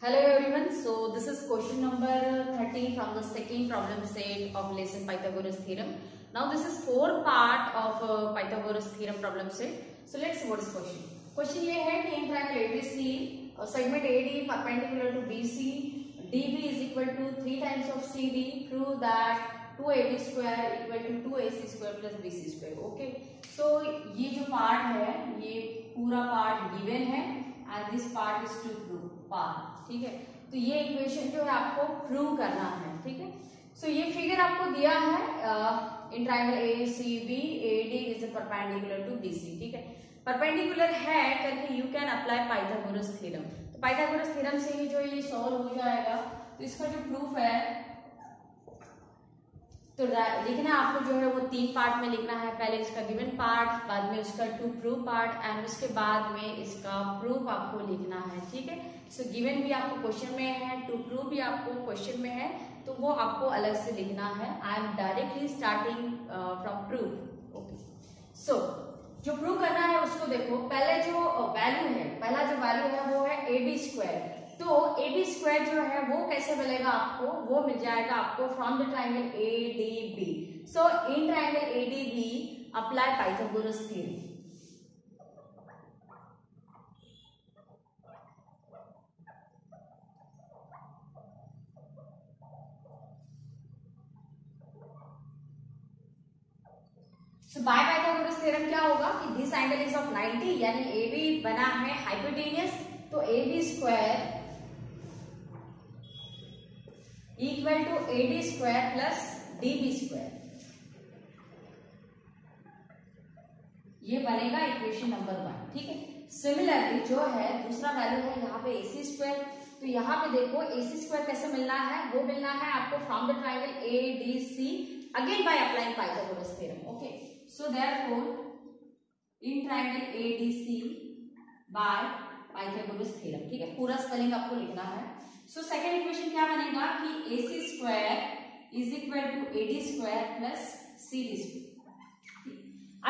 Hello everyone. So this is question number 13 from the second problem set of lesson Pythagoras theorem. Now this is four part of Pythagoras theorem problem set. So let's see what is question. Question ये है कि in triangle ABC segment AD perpendicular to BC, DB is equal to 3 times of CD. Prove that 2AB square equal to 2AC square plus BC square. Okay. So ये जो part है ये पूरा part given है and this part is to prove part. ठीक है, तो ये इक्वेशन जो है आपको प्रूव करना है. ठीक है, सो ये फिगर आपको दिया है in triangle A C B A D is perpendicular to B C. ठीक है, परपेंडिकुलर है करके you can apply Pythagoras theorem. तो पाइथागोरस थ्योरम से ही जो ये सॉल्व हो जाएगा. तो इसका जो प्रूफ है तो लिखना आपको जो है वो 3 पार्ट में लिखना है. पहले इसका गिवन पार्ट, बाद में उसका टू प्रूव पार्ट एंड उसके बाद में इसका प्रूफ आपको लिखना है. ठीक है, सो गिवन भी आपको क्वेश्चन में है, टू प्रूव भी आपको क्वेश्चन में है, तो वो आपको अलग से लिखना है. I am directly starting from proof. Okay, so जो प्रूव करना है उसको देखो. पहले जो वैल्यू है, पहला जो वैल्यू है वो है ए बी स्क्वायर. तो ए बी स्क्वायर जो है वो कैसे मिलेगा आपको, वो मिल जाएगा आपको from the triangle A D B. So in triangle A D B apply Pythagoras theorem. So by Pythagoras theorem क्या होगा कि दिस एंगल इज ऑफ 90 यानी ए बी बना है हाइपोटेनियस. तो A B square equal to A D square plus D B square. ये बनेगा equation number 1. ठीक है, सिमिलरली जो है दूसरा वैल्यू है यहाँ पे ए सी स्क्वायर. तो यहाँ पे देखो ए सी स्क्वायर कैसे मिलना है, वो मिलना है आपको from the triangle A D C again by applying Pythagoras theorem. Okay, so therefore in triangle ADC by Pythagoras theorem. ठीक है, पूरा स्पेलिंग आपको लिखना है. सो सेकंड इक्वेशन क्या बनेगा कि AC square is equal to AD square plus CD square.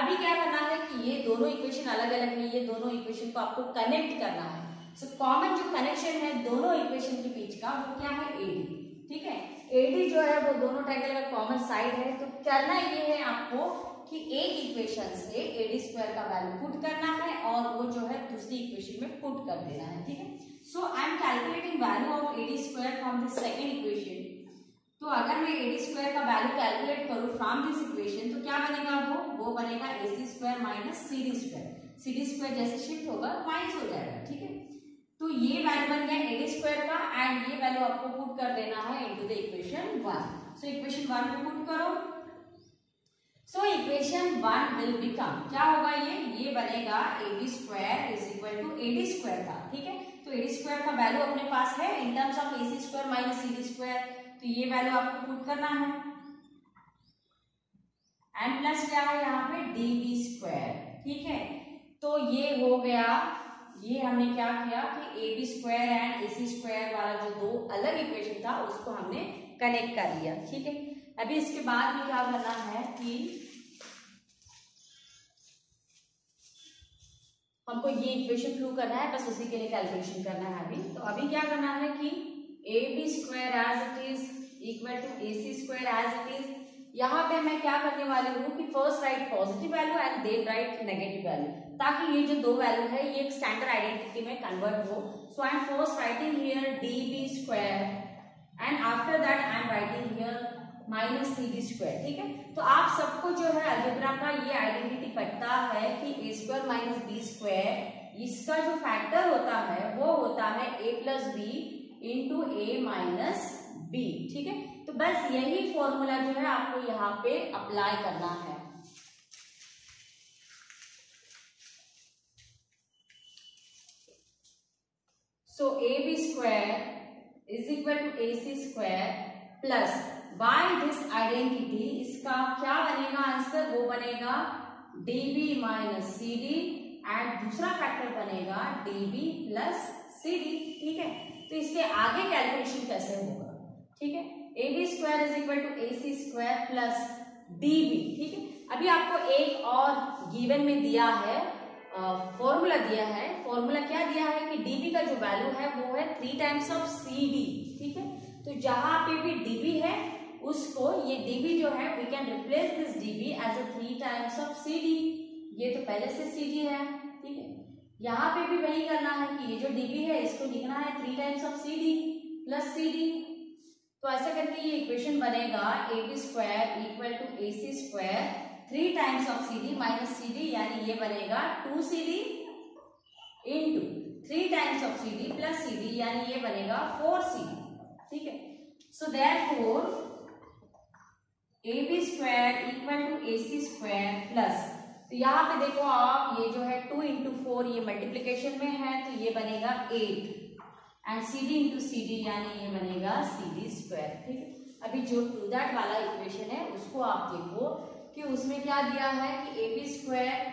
अभी क्या करना है कि ये दोनों इक्वेशन अलग अलग है, ये दोनों इक्वेशन को आपको कनेक्ट करना है. सो कॉमन जो कनेक्शन है दोनों इक्वेशन के बीच का वो क्या है AD. ठीक है, AD जो है वो दोनों ट्रायंगल का कॉमन साइड है. तो करना ये है आपको कि एक इक्वेशन से AD स्क्वायर का वैल्यू पुट करना है और वो जो है दूसरी इक्वेशन में पुट कर देना है. ठीक है, so I am calculating value of AD square from this second equation. तो अगर मैं AD स्क्वायर का वैल्यू कैलकुलेट करूं फ्रॉम दिस इक्वेशन तो क्या बनेगा, वो बनेगा AC square minus CD square. CD square जैसे शिफ्ट होगा माइनस हो जाएगा. ठीक है, तो ये वैल्यू बन गया AD स्क्वायर का एंड ये वैल्यू आपको पुट कर देना है into the equation 1. So equation 1 को पुट करो. सो इक्वेशन 1 विल बिकम क्या होगा, ये बनेगा AB square is equal to AD square का. ठीक है, तो AD स्क्वायर का वैल्यू अपने पास है इन terms of AC square minus CD square. तो ये वैल्यू आपको पुट करना है एंड प्लस क्या है यहाँ पे DB स्क्वायर. ठीक है, तो ये हो गया. ये हमने क्या किया कि AB square and AC square वाला जो दो अलग इक्वेशन था उसको हमने कनेक्ट कर लिया. ठीक है, अभी इसके बाद में क्या करना है कि हमको ये इक्वेशन प्रूव करना है, बस उसी के लिए कैलकुलेशन करना है अभी. तो अभी क्या करना है कि AB square as it is equal to AC square as it is. यहाँ पे मैं क्या करने वाली हूँ कि first write positive value and then write negative value, ताकि ये जो दो वैल्यू है ये एक स्टैंडर्ड आइडेंटिटी में कन्वर्ट हो. So I am first writing here DB square and after that I am writing here minus CD square. ठीक है, तो आप सबको जो है अलजेब्रा का ये आइडेंटिटी पता है कि A square minus B square, इसका जो फैक्टर होता है वो होता है A plus B into A minus B. ठीक है, तो बस यही फॉर्मूला जो है आपको यहाँ पे अप्लाई करना है. So AB square is equal to AC square plus by this identity इसका क्या बनेगा आंसर, वो बनेगा DB माइनस CD एंड दूसरा फैक्टर बनेगा DB प्लस CD. ठीक है, तो इसके आगे कैलकुलेशन कैसे होगा. ठीक है, AB square is equal to AC square plus DB. ठीक है, अभी आपको एक और गिवन में दिया है फॉर्मूला दिया है. फॉर्मूला क्या दिया है कि DB का जो वैल्यू है वो है 3 टाइम्स ऑफ सी डी, ठीक है। तो जहां पे भी डीबी है उसको ये डीबी जो है we can replace this DB as a 3 times of C D. ये तो पहले से सी डी है, ठीक है। यहाँ पे भी वही करना है कि ये जो डीबी है इसको लिखना है 3 times of C D plus C D. तो ऐसा करके ये इक्वेशन बनेगा A B square equal to A C square 3 times of C D minus C D, यानी ये बनेगा 2 C D into 3 times of C D plus C D, यानी ये बनेगा 4 सी डी, ठीक है। So therefore A B square equal to A C square plus, तो यहाँ पे देखो आप ये जो है 2 इंटू 4 ये मल्टीप्लीकेशन में है तो ये बनेगा 8 and C D into C D, यानी ये बनेगा सी डी स्क्वायर, ठीक है। अभी जो टू दैट वाला इक्वेशन है उसको आप देखो कि उसमें क्या दिया है कि A B square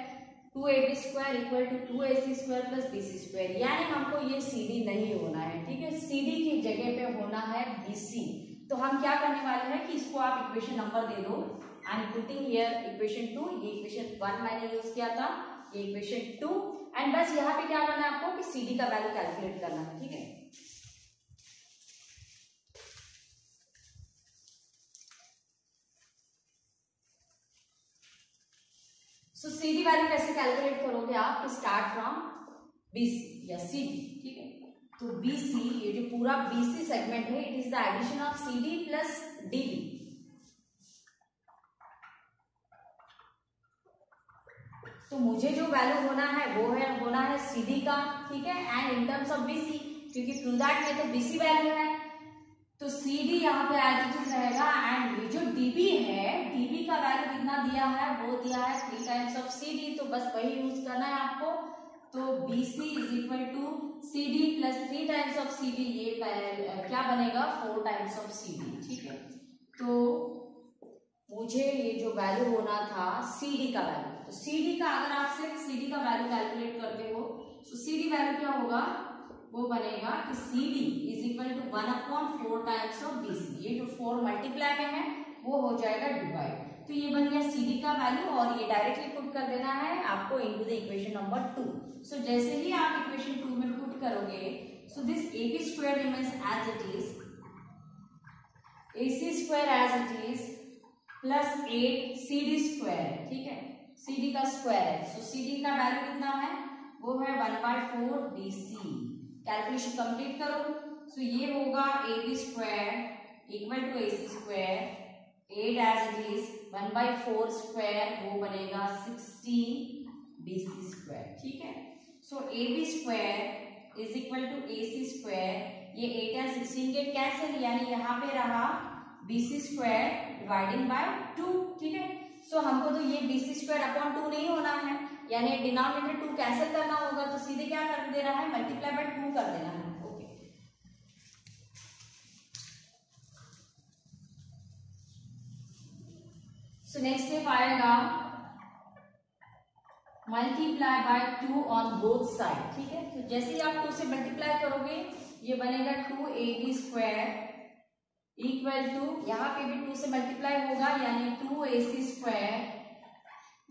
2ab square equal to 2ac square plus bc square, यानी हमको ये cd नहीं होना है, ठीक है। cd की जगह पे होना है bc। तो हम क्या करने वाले हैं कि इसको आप इक्वेशन नंबर दे दो। आई एम पुटिंग हियर इक्वेशन 2, ये इक्वेशन 1 मैंने यूज किया था, ये इक्वेशन 2, एंड बस यहाँ पे क्या करना है आपको कि cd का वैल्यू कैलकुलेट करना है, ठीक है। सो CD वैल्यू कैसे कैलकुलेट करोगे आप, स्टार्ट फ्रॉम BC या CD, ठीक है। तो BC, ये जो पूरा BC सेगमेंट है, it is the addition of CD plus DB। तो मुझे जो वैल्यू होना है वो है होना है CD का, ठीक है, and in terms of BC, क्योंकि थ्रू दैट में तो BC वैल्यू है तो CD यहाँ पे एज इट इज रहेगा, एंड ये जो DB है, DB का वैल्यू कितना दिया है, वो दिया है 3 टाइम्स ऑफ CD, तो बस वही यूज करना है आपको। तो BC is equal to CD plus 3 times of CD, ये क्या बनेगा 4 टाइम्स ऑफ CD, ठीक है। तो मुझे ये जो वैल्यू होना था CD का वैल्यू, तो CD का अगर आप सिर्फ CD का वैल्यू कैलकुलेट करते हो तो CD वैल्यू क्या होगा, वो बनेगा कि CD is equal to 1/4 times of BC। ये जो 4 मल्टीप्लाई में है वो हो जाएगा डिवाइड, तो ये बन गया CD का वैल्यू, और ये डायरेक्टली पुट कर देना है आपको into the equation number 2। So जैसे ही आप इक्वेशन 2 में पुट करोगे, so this AB square remains as it is, AC square as it is plus 8 CD square, ठीक है, CD का स्क्वायर है। सो CD का वैल्यू कितना है, वो है 1/4 BC। कैलकुलेशन कंप्लीट करो, सो ये होगा AB square equal to AC square 8 as it is 1/4 square, वो बनेगा 16 BC स्क्वायर, ठीक है। So AB square is equal to AC square, ये 8 एंड 16 के कैंसिल, यानी यहाँ पे रहा BC स्क्वायर डिवाइडिंग बाय 2, ठीक है। सो हमको तो ये BC स्क्वायर अपॉन 2 नहीं होना है, यानी डिनोमिनेटर 2 कैंसिल करना होगा, तो सीधे क्या कर दे रहा है, मल्टीप्लाई बाय 2 कर देना है, ओके। सो नेक्स्ट स्टेप आएगा multiply by 2 on both side, ठीक है। तो जैसे ही आप 2 से मल्टीप्लाई करोगे ये बनेगा 2AB स्क्वायर इक्वल टू, यहाँ पे भी 2 से मल्टीप्लाई होगा यानी 2AC स्क्वायर,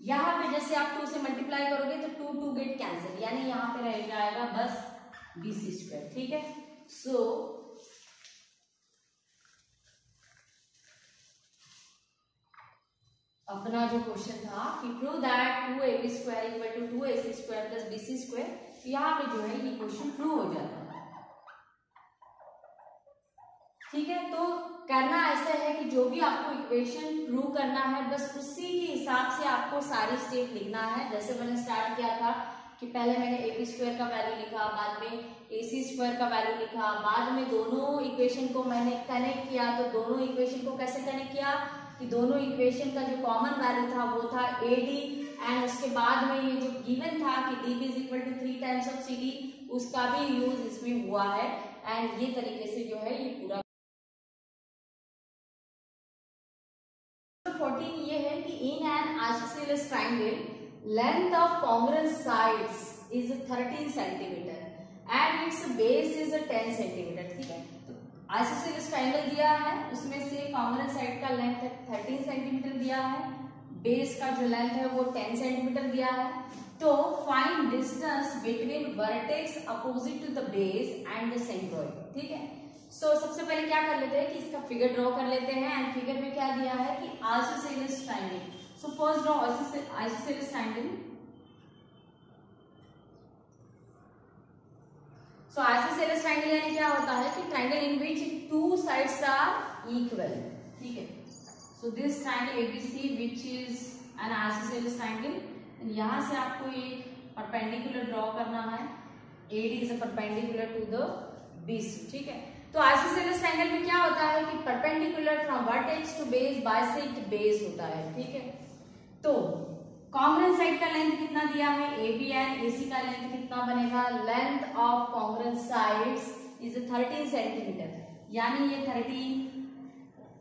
यहाँ पे जैसे आप 2 से मल्टीप्लाई करोगे तो 2 गेट कैंसिल, यानी यहाँ पे रह जाएगा बस BC स्क्वायर, ठीक है। सो अपना जो क्वेश्चन था कि prove that 2AB square equal to 2AC square plus BC square, यहाँ पे जो है ये क्वेश्चन प्रूव हो जाता है, ठीक है। तो करना ऐसा है कि जो भी आपको इक्वेशन प्रूव करना है बस उसी के हिसाब से आपको सारी स्टेप लिखना है। जैसे मैंने स्टार्ट किया था कि पहले मैंने AB स्क्वायर का वैल्यू लिखा, बाद में AC स्क्वायर का वैल्यू लिखा, बाद में दोनों इक्वेशन को मैंने कनेक्ट किया। तो दोनों इक्वेशन को कैसे कनेक्ट किया कि दोनों इक्वेशन का जो कॉमन वैल्यू था वो था AD, एंड उसके बाद में ये जो गिवन था कि DB is equal to 3 times of CD, उसका भी यूज इसमें हुआ है, एंड ये तरीके से जो है ये पूरा 14 ये है कि in an isosceles triangle length of congruent sides is 13 centimetre and it's base is 10 centimetre, ठीक है। तो आइसोसेलेस ट्रायंगल दिया है, उसमें से congruent साइड का लेंथ 13 सेंटीमीटर दिया है, बेस का जो लेंथ है वो 10 सेंटीमीटर दिया है, तो find distance between vertex opposite to the base and the centroid, ठीक है। सो सबसे पहले क्या कर लेते हैं कि इसका फिगर ड्रॉ कर लेते हैं। एंड फिगर में क्या दिया है कि isosceles triangle. So first draw isosceles triangle. So isosceles triangle यानी क्या होता है कि triangle in which two sides are equal, ठीक है। So this triangle ABC which is an isosceles triangle. यहां से आपको एक परपेंडिकुलर ड्रॉ करना है। AD is a perpendicular to the BC, ठीक है। तो आइसोसेलेस ट्रायंगल में क्या होता है कि perpendicular from vertex to base bisect base होता है, ठीक है। तो कॉन्ग्रुएंट साइड का लेंथ कितना दिया है AB एंड AC का लेंथ कितना बनेगा, length of congruent sides is 13 centimetre, यानी ये 13,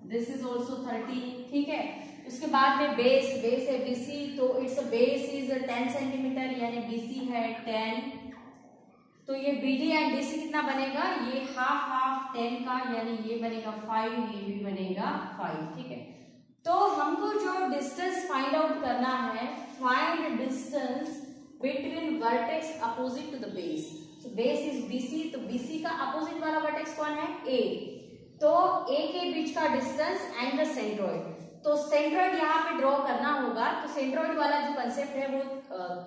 दिस इज ऑल्सो 13, ठीक है। उसके बाद में बेस है BC, तो इट्स बेस इज 10 सेंटीमीटर, यानी BC है 10। तो ये BD एंड DC कितना बनेगा, ये हाफ 10 का, यानी ये बनेगा 5, ये भी बनेगा 5, ठीक है। तो हमको जो डिस्टेंस फाइंड आउट करना है, find distance between vertex opposite to the base. So base is BC, तो BC का अपोजिट वाला वर्टेक्स कौन है, A। तो A के बीच का डिस्टेंस एंड द सेंट्रोइड। तो सेंट्रोइड यहाँ पे ड्रॉ करना होगा। तो सेंट्रोइड वाला जो कंसेप्ट है वो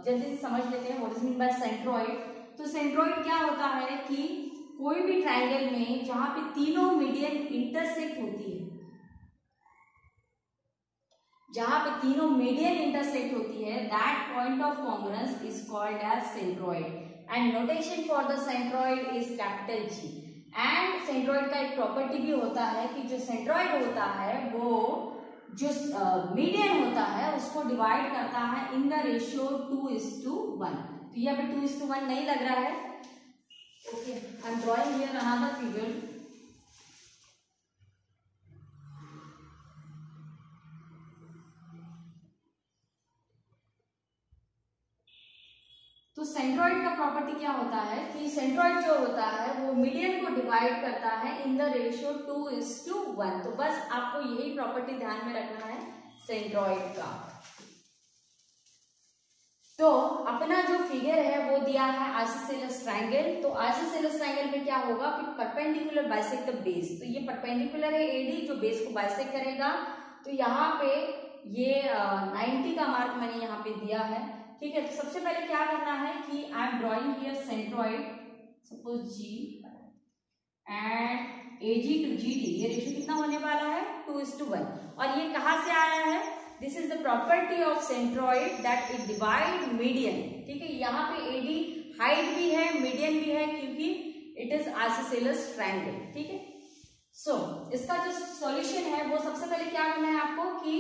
जल्दी से समझ लेते हैं। What is mean by centroid. तो सेंट्रोइड क्या होता है कि कोई भी ट्रायंगल में जहां पे तीनों मीडियन इंटरसेक्ट होती है, जहां पे तीनों मीडियन इंटरसेक्ट होती है, that point of congruence is called as centroid. And notation for the centroid is capital G। And centroid का एक प्रॉपर्टी भी होता है कि जो सेंट्रोइड होता है वो जो मीडियन होता है उसको डिवाइड करता है इन द रेशियो 2:1। तो यहाँ पे 2:1 नहीं लग रहा है, okay. I am drawing here another figure. तो सेंट्रोइड का प्रॉपर्टी क्या होता है कि सेंट्रोइड जो होता है वो मीडियन को डिवाइड करता है इन द रेशियो 2:1। तो बस आपको यही प्रॉपर्टी ध्यान में रखना है सेंट्रोइड का। तो अपना जो फिगर है वो दिया है आइसोसेलेस ट्रायंगल। तो आइसोसेलेस ट्रायंगल में क्या होगा कि परपेंडिकुलर बाइसेक्ट द बेस। तो ये परपेंडिकुलर है AD जो बेस को बाइसेक्ट करेगा। तो यहाँ पे ये 90 का मार्क मैंने यहाँ पे दिया है, ठीक है। तो सबसे पहले क्या करना है कि I am drawing here centroid, suppose G and AG to GD। ये रेशियो कितना होने वाला है 2:1। और ये कहाँ से आया है, this is the property of centroid that it divide median, ठीक है। यहाँ पे AD हाइट भी है, मीडियन भी है, क्योंकि इट इज आइसोसेलेस ट्रायंगल, ठीक है। सो इसका जो सॉल्यूशन है वो सबसे पहले क्या करना है आपको कि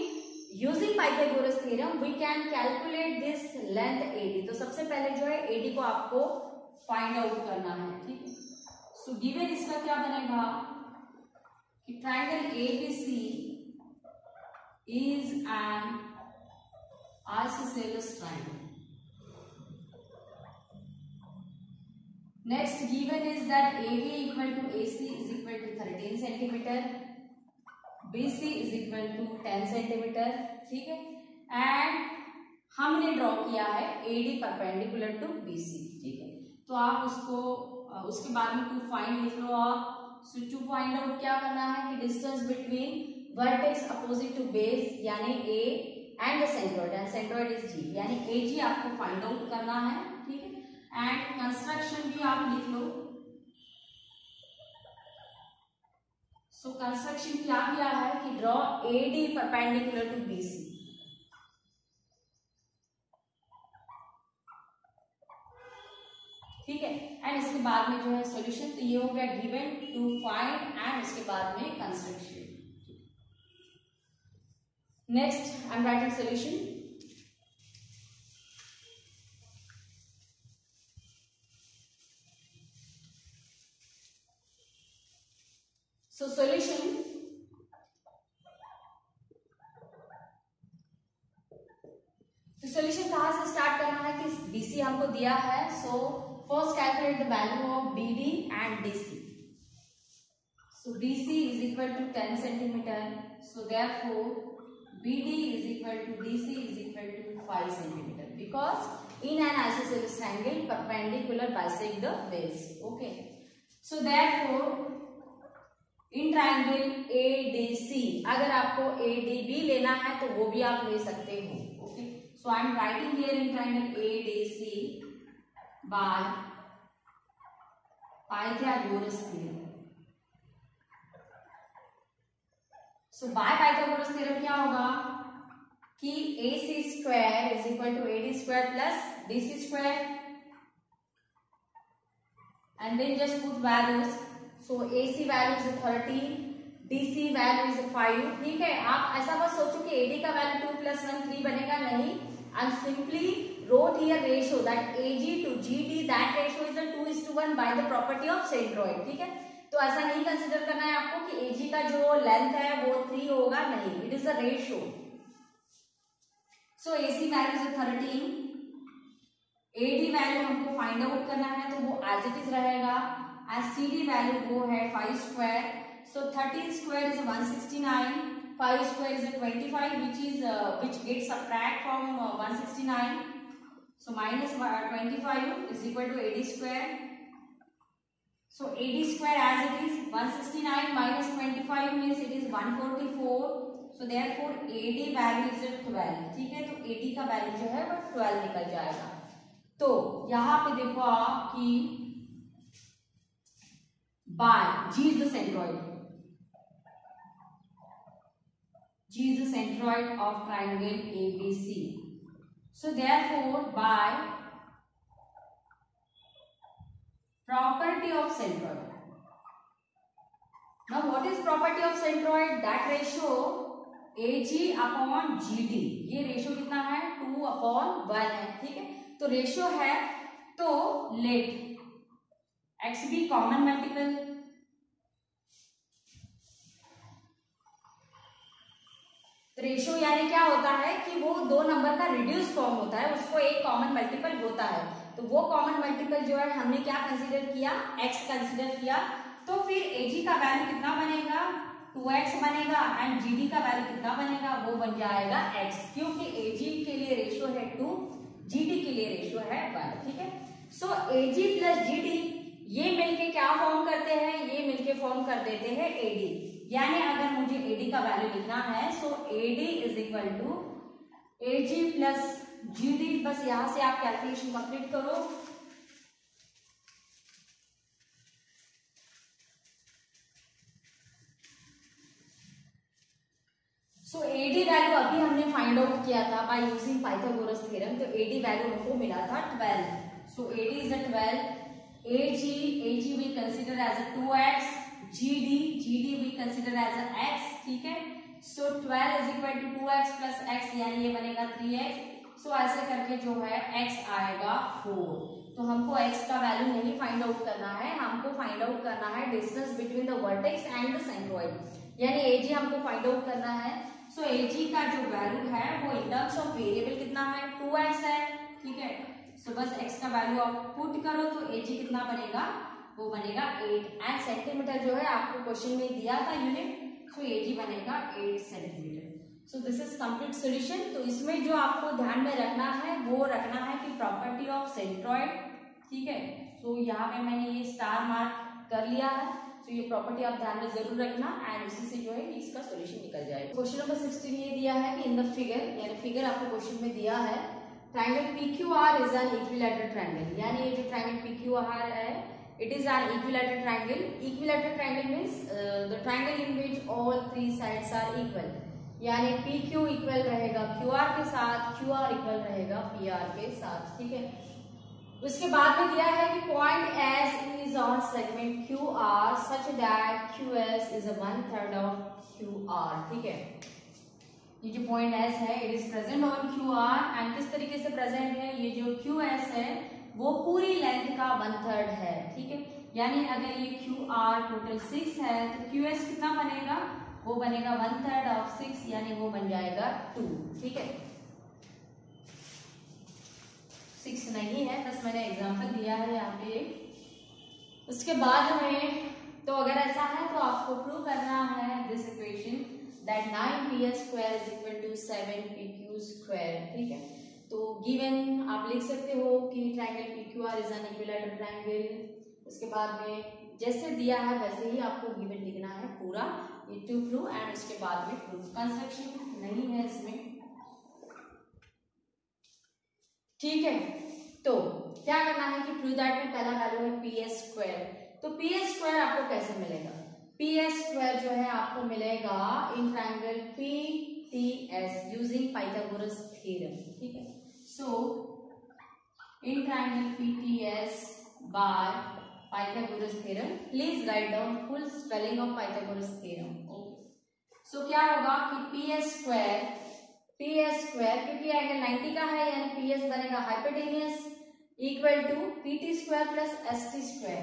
using Pythagoras theorem we can calculate this length AD। तो सबसे पहले जो है AD को आपको फाइंड आउट करना है, ठीक है। सो गिवन इसका क्या बनेगा कि triangle ABC is an isosceles triangle. Next given is that AB equal to AC is equal to 13 centimeter, BC is equal to 10 centimeter, ठीक है। एंड हमने ड्रॉ किया है AD परपेंडिकुलर टू BC, ठीक है। तो आप उसको उसके बाद में टू फाइंड लिख लो आप। सो टू फाइंड आउट क्या करना है कि distance between vertex opposite to base यानी A and centroid, and centroid is G, यानी AG आपको फाइंड आउट करना है, ठीक है। एंड कंस्ट्रक्शन भी आप लिख लो। सो कंस्ट्रक्शन क्या किया है कि draw AD perpendicular to BC, ठीक है। एंड इसके बाद में जो है सॉल्यूशन, तो ये हो गया गिवन टू फाइंड एंड इसके बाद में construction. Next I am writing solution. So solution, तो सॉल्यूशन कहां से स्टार्ट करना है कि BC हमको दिया है। So first calculate the value of BD and DC। So BC is equal to 10 centimetre, so therefore BD is equal to DC is equal to 5 centimeter, because in an isosceles triangle perpendicular bisect the base. Okay, so therefore in triangle ADC अगर आपको ADB लेना है तो वो भी आप ले सकते हो. Okay, so I am writing here in triangle ADC by Pythagoras theorem. So by Pythagoras theorem क्या होगा कि AC square is equal to AD square plus DC square and then just put values. So AC value is 13, DC value is 5. ठीक है, आप ऐसा बस सोचो कि AD का वैल्यू 2 plus 1 3 बनेगा नहीं. And simply wrote here ratio that AG to GD, that ratio is a 2:1 by the property of centroid. ठीक है, तो ऐसा नहीं कंसिडर करना है आपको कि AG का जो लेंथ है वो 3 होगा, नहीं, it is a ratio. So AC value is 13, AD value हमको फाइंड आउट करना है तो वो एज इट इज रहेगा. एज CD वैल्यू वो है 5 square. So 13 square is 169, 5 square is a 25, which gets subtract from 169. So minus 25 is equal to AD square. So AD square as it is 169 minus 25 means it is 144. So therefore AD value is 12. ठीक है, तो AD का value जो है वो 12 निकल जाएगा. तो यहाँ पे देखो आप कि by G is the centroid. G is the centroid of triangle ABC. So therefore by property of centroid. Now what is property of centroid? That ratio AG upon GD. ये रेशियो कितना है? 2/1 है. ठीक है, तो रेशियो है तो late x भी कॉमन मल्टीपल. रेशियो यानी क्या होता है कि वो दो नंबर का रिड्यूस फॉर्म होता है, उसको एक कॉमन मल्टीपल होता है. तो वो कॉमन मल्टीपल जो है हमने क्या कंसीडर किया? x कंसीडर किया. तो फिर AG का वैल्यू कितना बनेगा? 2x बनेगा. एंड GD का वैल्यू कितना बनेगा? वो बन जाएगा x, क्योंकि AG के लिए रेशियो है 2, GD के लिए रेशियो है 1. ठीक है, सो AG प्लस GD ये मिलके क्या फॉर्म करते हैं? ये मिलके फॉर्म कर देते हैं AD. यानी अगर मुझे AD का वैल्यू लिखना है so AD is equal to AG plus GD. बस यहां से आप कैलकुलेशन कंप्लीट करो. सो AD वैल्यू अभी हमने फाइंड आउट किया था बाय यूजिंग पाइथागोरस थ्योरम. तो AD वैल्यू हमको मिला था 12. सो AD is a 12. AG we consider as a 2x. GD we consider as a x. ठीक है, सो 12 is equal to 2x plus x, यानी ये बनेगा 3x. सो ऐसे करके जो है x आएगा 4. तो हमको x का वैल्यू नहीं फाइंड आउट करना है, हमको फाइंड आउट करना है distance between the vertex and the centroid. यानी AG हमको फाइंड आउट करना है. सो AG का जो वैल्यू है वो इन टर्म्स ऑफ वेरिएबल कितना है? 2x है. ठीक है, सो बस x का वैल्यू आप पुट करो तो AG कितना बनेगा? वो बनेगा 8. एंड सेंटीमीटर जो है आपको क्वेश्चन में दिया था यूनिट, सो AG बनेगा 8 centimetre. So this is complete solution. तो इसमें जो आपको ध्यान में रखना है वो रखना है कि प्रॉपर्टी ऑफ सेंट्रॉइड. ठीक है, सो यहाँ पे मैंने ये स्टार मार्क कर लिया है. तो ये प्रॉपर्टी आप ध्यान में जरूर रखना एंड उसी से जो है इसका सॉल्यूशन निकल जाएगा. क्वेश्चन नंबर 16 ये दिया है कि इन द फिगर, यानी फिगर आपको क्वेश्चन में दिया है triangle PQR is an equilateral triangle. यानी ये जो ट्रायंगल PQR है it is an equilateral triangle. Equilateral triangle means the triangle in which all three sides are equal. यानी PQ इक्वल रहेगा QR के साथ, QR इक्वल रहेगा PR के साथ. ठीक है, उसके बाद में दिया है कि point S is on segment QR such that QS is a 1/3 of QR. ठीक है, ये जो पॉइंट S है it is present on QR and किस तरीके से प्रेजेंट है? ये जो QS है वो पूरी लेंथ का 1/3 है. ठीक है, यानी अगर ये QR टोटल 6 है तो QS कितना बनेगा? वो बनेगा 1/3 of 6, यानी वो बन जाएगा 2. ठीक है, 6 नहीं है, बस मैंने एग्जांपल दिया है यहाँ पे. उसके बाद में तो अगर ऐसा है तो आपको प्रूव करना है this equation that 9PS² is equal to 7PQ². ठीक है, तो गिवन आप लिख सकते हो कि triangle PQR is an equilateral triangle. उसके बाद में जैसे दिया है वैसे ही आपको गिवन लिखना है पूरा ये टू प्रूव, एंड उसके बाद में प्रूफ कंस्ट्रक्शन नहीं है इसमें, ठीक है। तो क्या करना है कि प्रूव दैट में पहला वैल्यू है PS²। तो PS² आपको कैसे मिलेगा? PS² जो है आपको मिलेगा in triangle PTS using Pythagoras theorem, ठीक है। So in triangle PTS by Pythagoras theorem, please write down full spelling of Pythagoras theorem, okay. So क्या होगा कि PS² क्योंकि एंगल 90 का है यानी PS बनेगा hypotenuse equal to PT² plus ST²,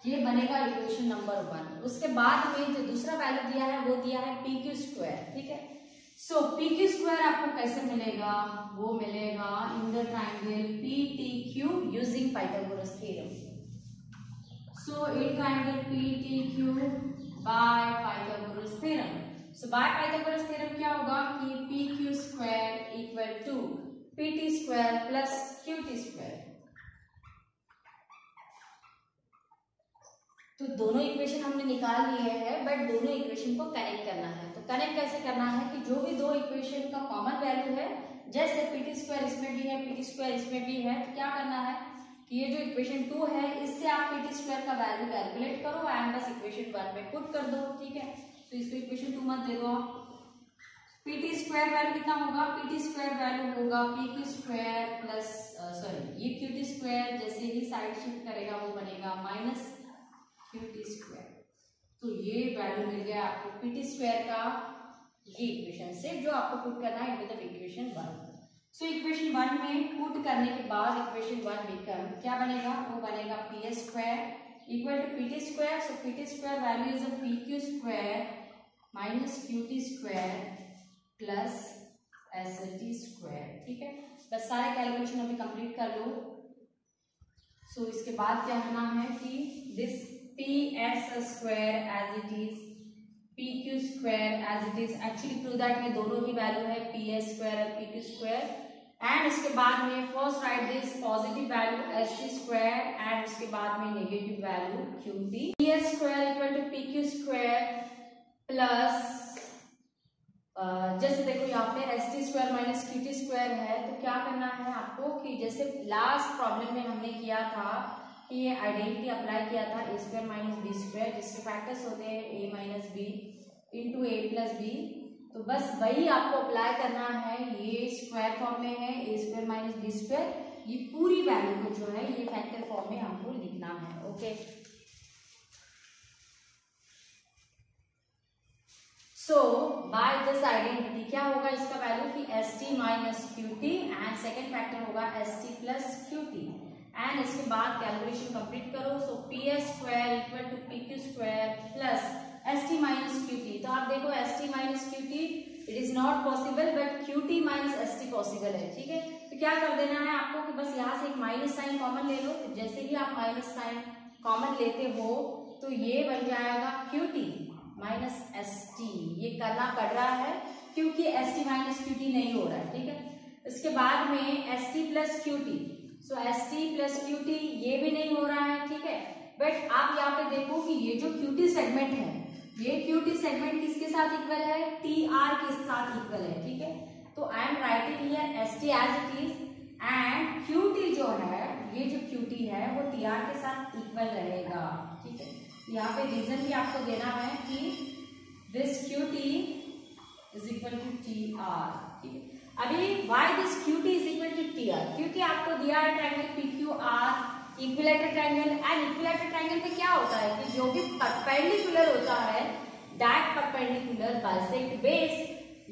ये बनेगा इक्वेशन नंबर 1। उसके बाद में जो दूसरा वैल्यू दिया है वो दिया है PQ², ठीक है। सो PQ² आपको कैसे मिलेगा? वो मिलेगा in the triangle PTQ using Pythagoras theorem. So in triangle PTQ bye Pythagoras theorem, so bye Pythagoras theorem क्या होगा कि PQ² equal to PT² plus QT²। तो दोनों इक्वेशन हमने निकाल लिए हैं, बट दोनों इक्वेशन को कनेक्ट करना है। तो कनेक्ट कैसे करना है कि जो भी दो इक्वेशन का कॉमन वैल्यू है, जैसे PT² इसमें भी है PT² इसमें भी है, तो क्या करना है कि ये जो इक्वेशन 2 है इससे आप PT² का वैल्यू कैलकुलेट करो एंड बस इक्वेशन 1 में पुट कर दो, ठीक है। तो इसको इक्वेशन 2 मत दे दो आप। PT² वैल्यू कितना होगा? PT² वैल्यू होगा PQ² प्लस ये QT², जैसे ही साइड शिफ्ट करेगा वो बनेगा माइनस QT²। तो ये वैल्यू मिल गया आपको PT² का ये इक्वेशन से, जो आपको पुट करना है into the equation 1। So equation 1 में पुट करने के बाद इक्वेशन 1 बिकम क्या बनेगा? वो बनेगा PS² equal to PT²। So PT² value is a PQ² minus QT² plus ST², ठीक है। बस सारे कैलकुलेशन अभी कंप्लीट कर लो। सो इसके बाद क्या होना है कि this PS² as it is, PQ² as it is, actually prove that में दोनों ही वैल्यू है PS² और PQ², एंड इसके बाद में first write this positive value ST² and उसके बाद में negative value QT। PS² equal to PQ² plus जैसे देखो यहाँ पे ST² माइनस QT² है, तो क्या करना है आपको कि जैसे लास्ट प्रॉब्लम में हमने किया था कि ये आइडेंटिटी अप्लाई किया था A² माइनस B², जिसके फैक्टर्स होते हैं A minus B into A plus B. तो बस वही आपको अप्लाई करना है, ये स्क्वायर फॉर्म में है A² माइनस B², ये पूरी वैल्यू को जो है ये फैक्टर फॉर्म में हमको लिखना है, okay. So by this identity क्या होगा इसका वैल्यू कि ST minus QT and second factor होगा ST प्लस QT, एंड इसके बाद कैलकुलेशन कंप्लीट करो। So PS² equal to PQ² plus ST minus QT। तो आप देखो ST minus QT it is not possible, but QT minus ST possible है, ठीक है। तो क्या कर देना है आपको कि बस यहाँ से एक माइनस साइन कॉमन ले लो। तो जैसे ही आप माइनस साइन कॉमन लेते हो तो ये बन जाएगा QT माइनस ST। ये करना पड़ रहा है क्योंकि ST माइनस QT नहीं हो रहा है, ठीक है। इसके बाद में ST प्लस QT, सो ST प्लस QT ये भी नहीं हो रहा है, ठीक है। बट आप यहाँ पे देखो कि ये जो QT सेगमेंट है, ये QT सेगमेंट किसके साथ इक्वल है? TR के साथ इक्वल है, ठीक है। तो I am writing here ST as it is, and QT जो है, ये जो QT है वो TR के साथ इक्वल रहेगा, ठीक है। यहाँ पे रीजन भी आपको देना है कि this QT is equal to TR, ठीक है। अभी why this QT is equal to TR, क्योंकि आपको दिया है triangle PQR equilateral triangle, and equilateral triangle में क्या होता है कि जो भी परपेंडिकुलर होता है दैट परपेंडिकुलर बाइसेक्ट बेस,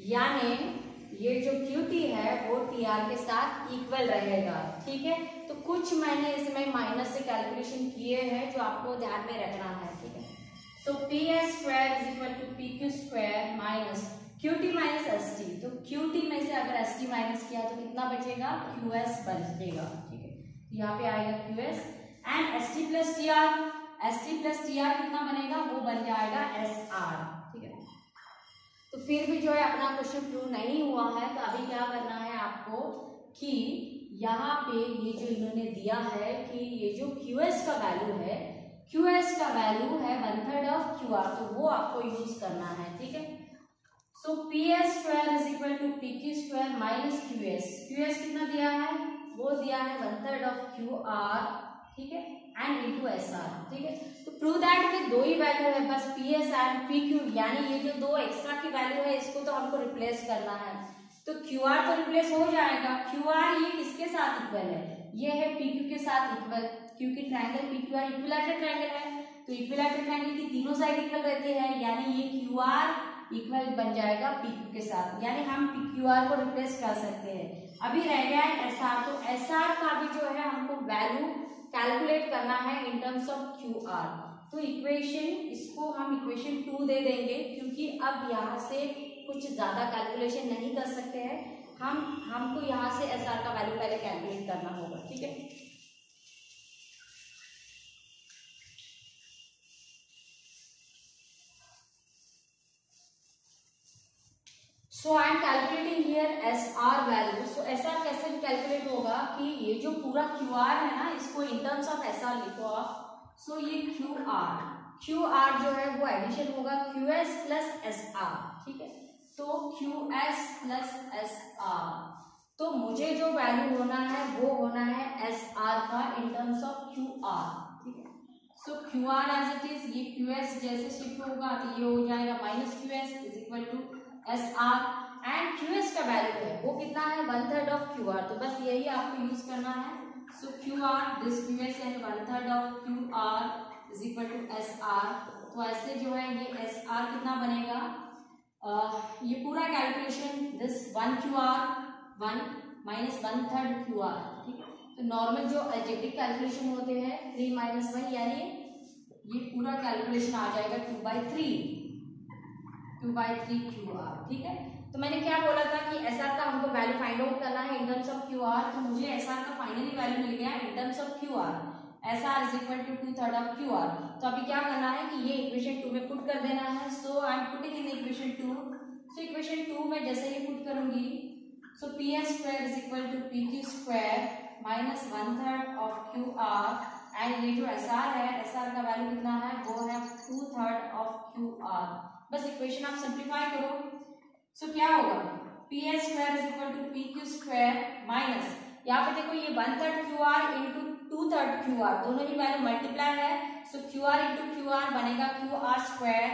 यानी ये जो QT है वो TR के साथ इक्वल रहेगा, ठीक है। तो कुछ मैंने इसमें माइनस से कैलकुलेशन किए हैं जो आपको ध्यान में रखना है, ठीक है। So PS² is equal to PQ² minus QT minus ST। तो QT में से अगर ST माइनस किया तो कितना बचेगा? QS बचेगा, ठीक है। यहाँ पे आएगा QS and ST plus TR कितना बनेगा? वो बन जाएगा SR, ठीक है। तो फिर भी जो है अपना क्वेश्चन प्रूव नहीं हुआ है। तो अभी क्या करना है आपको कि यहाँ पे ये जो इन्होंने दिया है कि ये जो QS का वैल्यू है, QS का वैल्यू है 1/3 ऑफ QR, तो वो आपको यूज करना है, ठीक है। So PS square is equal to PQ square minus QS। QS कितना दिया है, वो दिया है 1/3 ऑफ QR, ठीक है, एंड इनटू SR, ठीक है। तो प्रूव दैट में दो ही वैल्यू है बस, PS एंड PQ, यानी ये जो दो एक्स्ट्रा की वैल्यू है इसको तो हमको रिप्लेस करना है। तो QR तो रिप्लेस हो जाएगा, QR ये किसके साथ इक्वल है, ये है PQ के साथ इक्वल, क्योंकि ट्रायंगल PQR इक्विलैटरल ट्रायंगल है, तो इक्विलैटरल ट्रायंगल की तीनों साइड इक्वल रहती है, यानी ये QR इक्वल बन जाएगा PQ के साथ, यानी हम QR को रिप्लेस कर सकते हैं। अभी रह गया है SR, तो SR का भी जो है हमको वैल्यू कैलकुलेट करना है इन टर्म्स ऑफ QR। तो इक्वेशन, इसको हम इक्वेशन 2 दे देंगे, क्योंकि अब यहाँ से कुछ ज्यादा कैलकुलेशन नहीं कर सकते हैं हमको यहाँ से SR का वैल्यू पहले कैलकुलेट करना होगा, ठीक है। So I am calculating here SR value. So SR कैसे कैलकुलेट होगा कि ये जो पूरा QR है ना, इसको इन टर्म्स ऑफ SR लिखो आप। सो ये QR जो है वो एडिशन होगा QS प्लस SR, ठीक है। तो QS प्लस SR, तो मुझे जो वैल्यू होना है वो होना है SR का इन टर्म्स ऑफ QR, ठीक है। So QR as it is, ये QS जैसे शिफ्ट होगा तो ये हो जाएगा minus QS is equal to SR, and QS का वैल्यू है वो कितना है 1/3 ऑफ QR, तो बस यही आपको यूज करना है। सो QR दिस QS यानी 1/3 of QR is equal to SR। तो ऐसे जो है ये SR कितना बनेगा, ये पूरा calculation this 1 QR 1 minus 1/3 QR, ठीक है। तो नॉर्मल जो अलजेब्रिक कैलकुलेशन होते हैं 3 माइनस 1, यानी ये पूरा कैलकुलेशन आ जाएगा 2/3 QR, ठीक है। तो मैंने क्या बोला था कि SR का हमको वैल्यू फाइंड आउट करना है इन टर्म्स ऑफ QR, तो मुझे SR का फाइनली वैल्यू मिल गया in terms of QR, SR is equal to 2/3 of QR। तो अभी क्या करना है कि ये इक्वेशन 2 में पुट कर देना है। So I am putting in equation 2। सो इक्वेशन 2 में जैसे ही पुट करूंगी, so PS square is equal to PQ square minus 1/3 of QR, and ये जो SR है, SR का वैल्यू कितना है, वो है 2/3 ऑफ QR। बस इक्वेशन आप सिंप्लीफाई करो। सो क्या होगा, PS square is equal to PQ square minus, यहाँ पे देखो ये 1/3 QR इंटू 2/3 QR, दोनों ही वैल्यू मल्टीप्लाई है। सो QR इंटू QR बनेगा QR स्क्वायर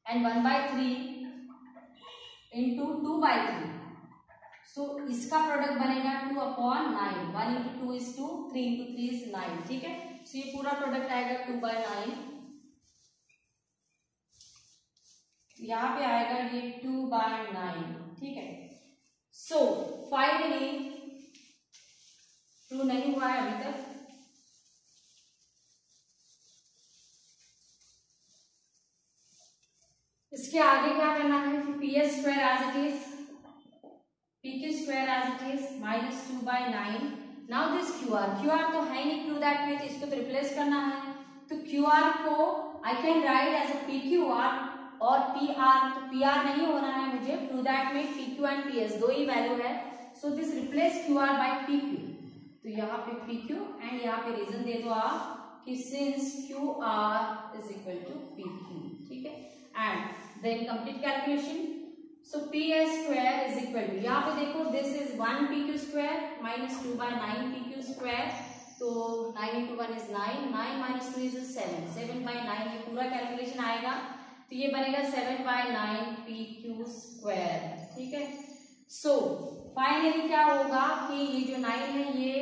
एंड 1/3 इंटू 2/3। सो इसका प्रोडक्ट बनेगा 2/9, 1 इंटू 2 इज 2, 3 इंटू 3 इज 9, ठीक है। सो ये पूरा प्रोडक्ट आएगा 2/9, यहाँ पे आएगा ये 2/9, ठीक है। सो फाइनली प्रूव नहीं हुआ है अभी तक। इसके आगे क्या करना है, PS square as it is, PQ square as it is minus 2/9। Now this QR तो है नहीं प्रूव दैट में, तो इसको तो रिप्लेस करना है। तो QR को I can write as a PQR और PR, तो PR नहीं होना है मुझे, प्रूव दैट में PQ एंड PS दो ही वैल्यू है। So this replace QR by PQ, तो यहाँ पे PQ एंड यहाँ पे रीजन दे दो आप कि since QR is equal to PQ, ठीक है। And then complete calculation. So PS square is equal to, यहाँ पे देखो this is 1 PQ square minus 2/9 PQ square, तो 9 इंटू 1 इज 9, 9 माइनस 2 इज 7, 7/9 ये पूरा कैलकुलेशन आएगा, तो ये बनेगा 7/9 PQ स्क्वायर, ठीक है। सो फाइनली क्या होगा कि ये जो 9 है ये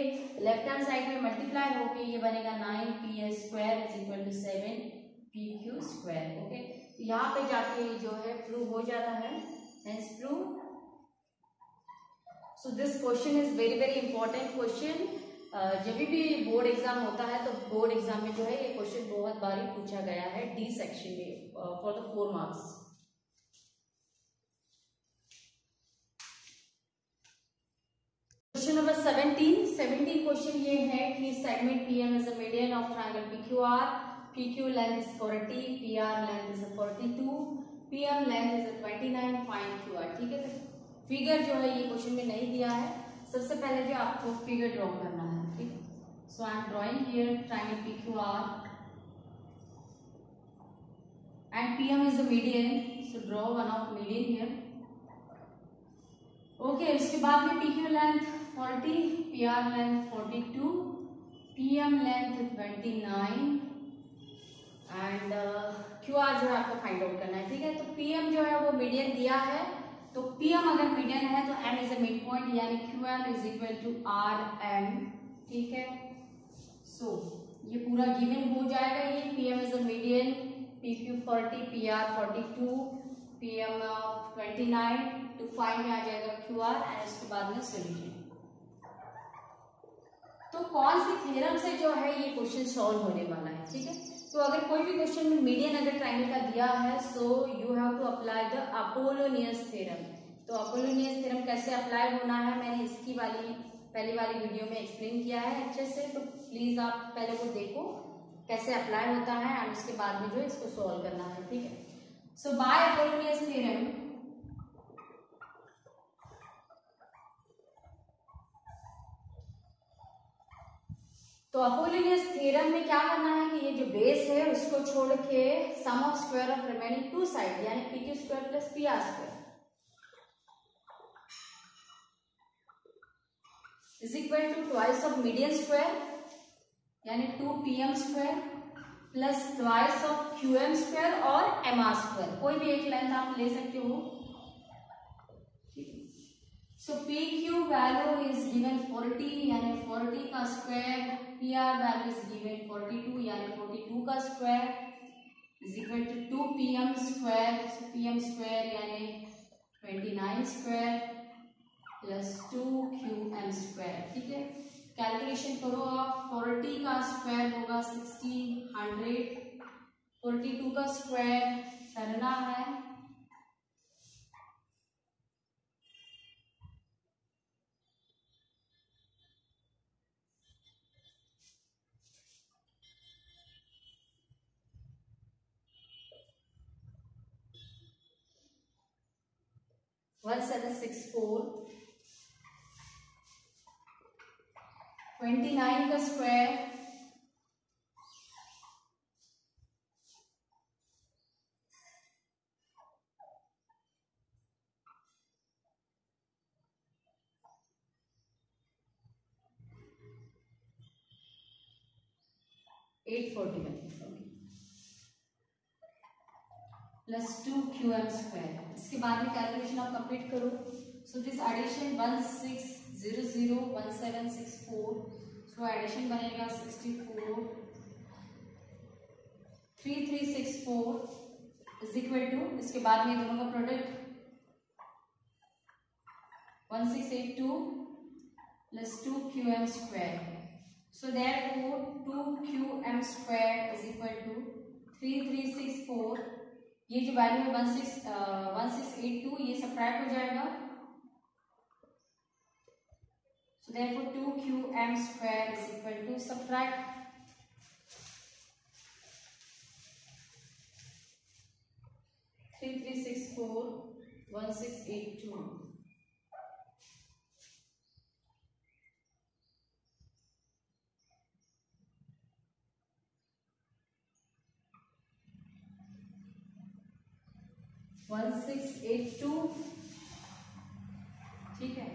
लेफ्ट हैंड साइड में मल्टीप्लाई होके ये बनेगा 9 PS square is equal to 7 PQ square, okay. तो यहाँ पे जाके जो है प्रूव हो जाता है, hence prove. So this question is very very important question. जब भी बोर्ड एग्जाम होता है तो बोर्ड एग्जाम में जो है ये क्वेश्चन बहुत बार पूछा गया है D सेक्शन में for the 4 marks. Question number 17 question ये है कि segment PM is a median of triangle PQR, PQ length is 40, PR length is 42, PM length is 29, find QR। ठीक है, तो फिगर जो है ये क्वेश्चन में नहीं दिया है। सबसे पहले जो आपको फिगर ड्रॉ करना है, ठीक है। So I am drawing here triangle PQR and PM is the median, so draw one of median here। Okay, उसके बाद में PQ length 40, PR length 42, PM length 29 and QR जो है आपको फाइंड आउट करना है, ठीक है। तो PM जो है वो मीडियन दिया है, तो PM अगर मीडियन है तो M is a mid point, यानी QM is equal to RM, ठीक है। सो ये पूरा गिवन हो जाएगा। ये PM is a median, PQ 40, PR 42, PM 29, to find में आ जाएगा QR एंड उसके बाद में सोल्यूशन। तो कौन सी थ्योरम से जो है ये क्वेश्चन सॉल्व होने वाला है, ठीक है। तो अगर कोई भी क्वेश्चन में मीडियन अगर ट्रायंगल का दिया है, so you have to apply the Apollonius theorem. तो अपोलोनियस थ्योरम कैसे अप्लाई होना है मैंने इसकी पहली वाली वीडियो में एक्सप्लेन किया है अच्छे से, तो प्लीज आप पहले वो देखो कैसे अप्लाई होता है एंड उसके बाद में जो इसको सॉल्व करना है, ठीक है। सो बाय अपोलोनियस थ्योरम, तो अपोलोनियस थ्योरम में क्या करना है कि ये जो बेस है उसको छोड़ के sum of square of remaining two side यानी PQ square plus PR square is equal to twice of median square यानी 2PM square plus twice of QM square और MR स्क्वायर, कोई भी एक लेंथ आप ले सकते हो। So PQ value is given 40 यानी 40 का square, PR value is given 42 यानी 42 का square is equal to 2PM square, PM square यानी 29 स्क्वायर प्लस 2QM स्क्वायर, ठीक है। कैलकुलेशन करो आप, 40 का स्क्वायर होगा 1600, 42 का स्क्वायर करना है 1764, 29 का स्क्वायर 841 प्लस 2QM स्क्वायर। इसके बाद में कैलकुलेशन आप कंप्लीट करो। So this addition 1600 1764, so addition बनेगा 64 3364 इज इक्वल टू, इसके बाद में दोनों का product 1682 plus 2QM square. So therefore 2QM square is equal to 3364, ये जो वैल्यू है 1682 ये सब्ट्रैक्ट हो जाएगा। So therefore 2QM square is equal to subtract 3364 1682 1682, ठीक है।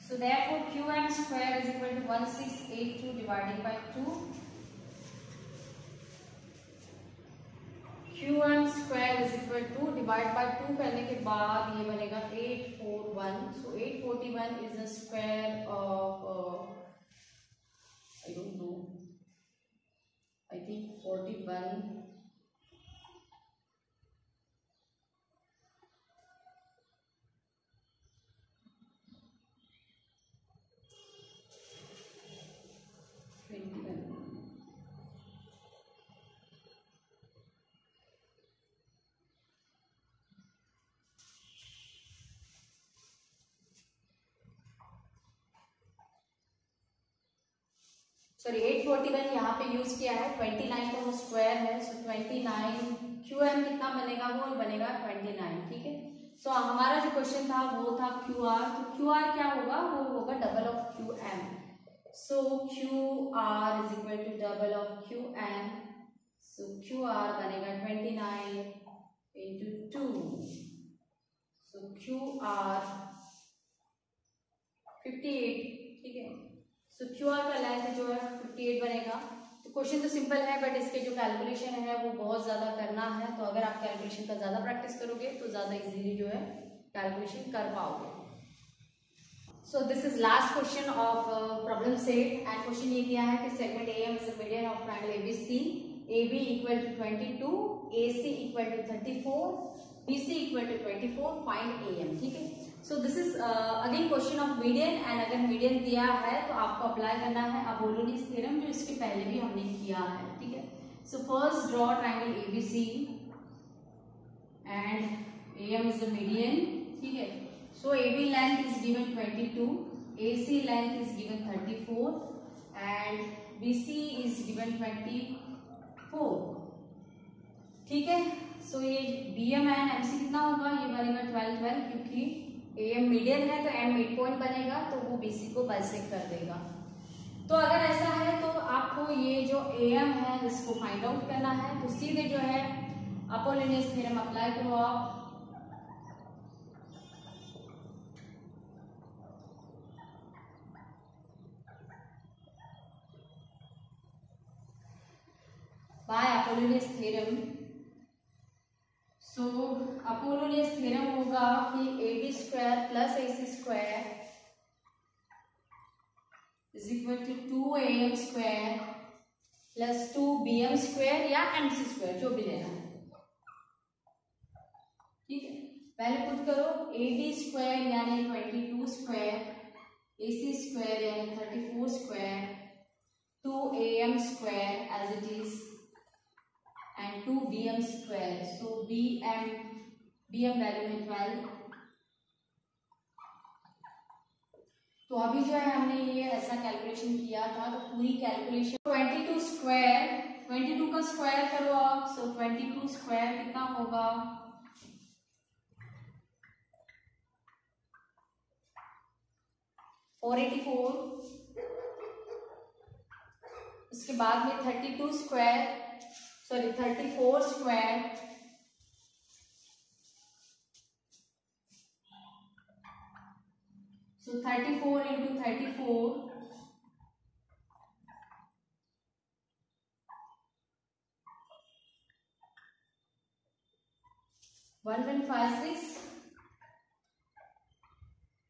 So therefore QM square is equal to 1682 divided by 2, QM square is equal to divide by 2 करने के बाद ये बनेगा 841। So 841 is the square of I don't know, I think 41 sorry 841 यहाँ पे use किया है, 29 का वो स्क्वायर है, सो 29 QM कितना बनेगा, वो बनेगा 29। ठीक है, सो हमारा जो क्वेश्चन था वो था QR, तो QR क्या होगा, वो होगा double of QM। So QR is equal to double of QM, so QR बनेगा 29 into 2, सो QR 58। ठीक है, सो QR का लेंथ जो है 58 बनेगा। तो क्वेश्चन तो सिंपल है, बट इसके जो कैलकुलेशन है वो बहुत ज़्यादा करना है, तो अगर आप कैलकुलेशन का ज़्यादा प्रैक्टिस करोगे तो ज़्यादा इजीली जो है कैलकुलेशन कर पाओगे। So this is last question of problem set, and question ये दिया है कि segment AM is the median of triangle ABC, AB equal to 22, AC equal to 34, BC equal to 24, find AM। ठीक है, so this is again question of median, and अगर median दिया है तो आपको अप्लाई करना है अपोलोनीज थ्योरम, जो इसके पहले भी हमने किया है। ठीक है, so first draw triangle ABC and AM is the median. ठीक है, so AB length is given 22, AC length is given 34 and BC is given 24। ठीक है, so ये BM and MC कितना होगा, ये बनेगा 12 12, क्योंकि AM मीडियन है तो M मिड पॉइंट बनेगा, तो वो BC को बाइसेक्ट कर देगा। तो अगर ऐसा है तो आपको ये जो AM है इसको फाइंड आउट करना है, तो सीधे जो है अपोलोनीज थ्योरम अप्लाई करो आप। By Apollonius theorem, so Apollonius theorem होगा कि AB square plus AC square is equal to 2AM square plus 2BM square या MC स्क्वायर, जो भी लेना है। ठीक है, पहले पुट करो AB स्क्वायर यानी 22 स्क्वायर, AC स्क्वायर यानी 34 square, 2AM square as it is and 2BM square, so BM value है 12। तो अभी जो है हमने ये ऐसा कैलकुलेशन किया था, तो पूरी कैलकुलेशन 22 स्क्वायर, 22 का स्क्वायर करो आप, सो 22 स्क्वायर कितना होगा, 484। उसके बाद में 32 square, sorry 34 square, so 34 into 34, 1156,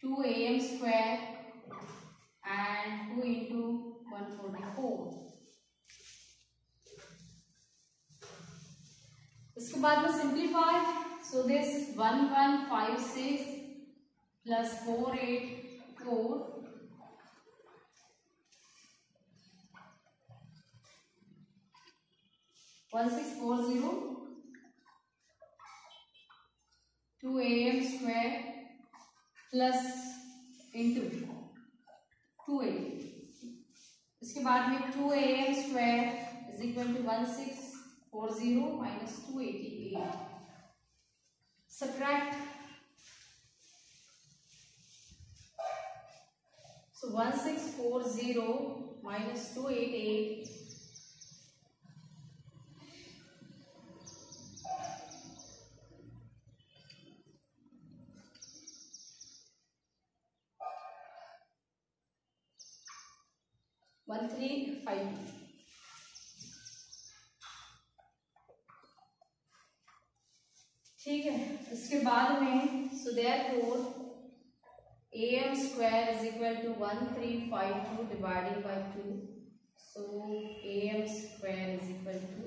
2AM square and 2 into 144। इसके बाद में simplify, so this 1156 plus 484 1640, 2AM square plus into 280। इसके बाद में 2AM square is equal to 1640 minus 288, subtract, so 1640 minus 288, one 1352। ठीक है, इसके बाद में so therefore AM square is equal to 1352 divided by 2, so AM square is equal to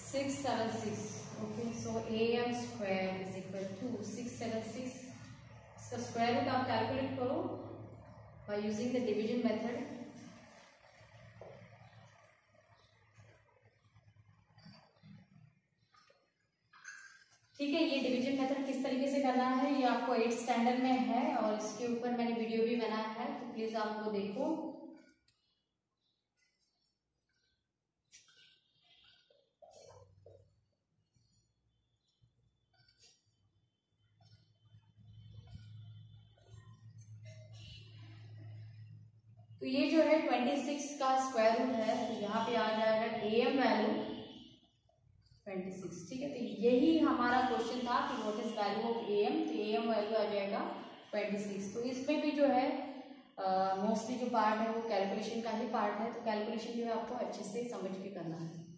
676। Okay, so AM square is equal to 676। इसका square root आप calculate करो by using the division method. ठीक है, ये डिवीजन मेथड किस तरीके से करना है ये आपको 8th स्टैंडर्ड में है, और इसके ऊपर मैंने वीडियो भी बनाया है, तो प्लीज आप वो देखो। तो ये जो है 26 का स्क्वायर रूट है, तो यहाँ पे आ जाएगा AM वैल्यू 26। ठीक है, तो यही हमारा क्वेश्चन था कि what is value of AM। तो AM वैल्यू आ जाएगा 26। तो इसमें भी जो है मोस्टली जो पार्ट है वो कैलकुलेशन का ही पार्ट है, तो कैलकुलेशन जो है आपको अच्छे से समझ के करना है।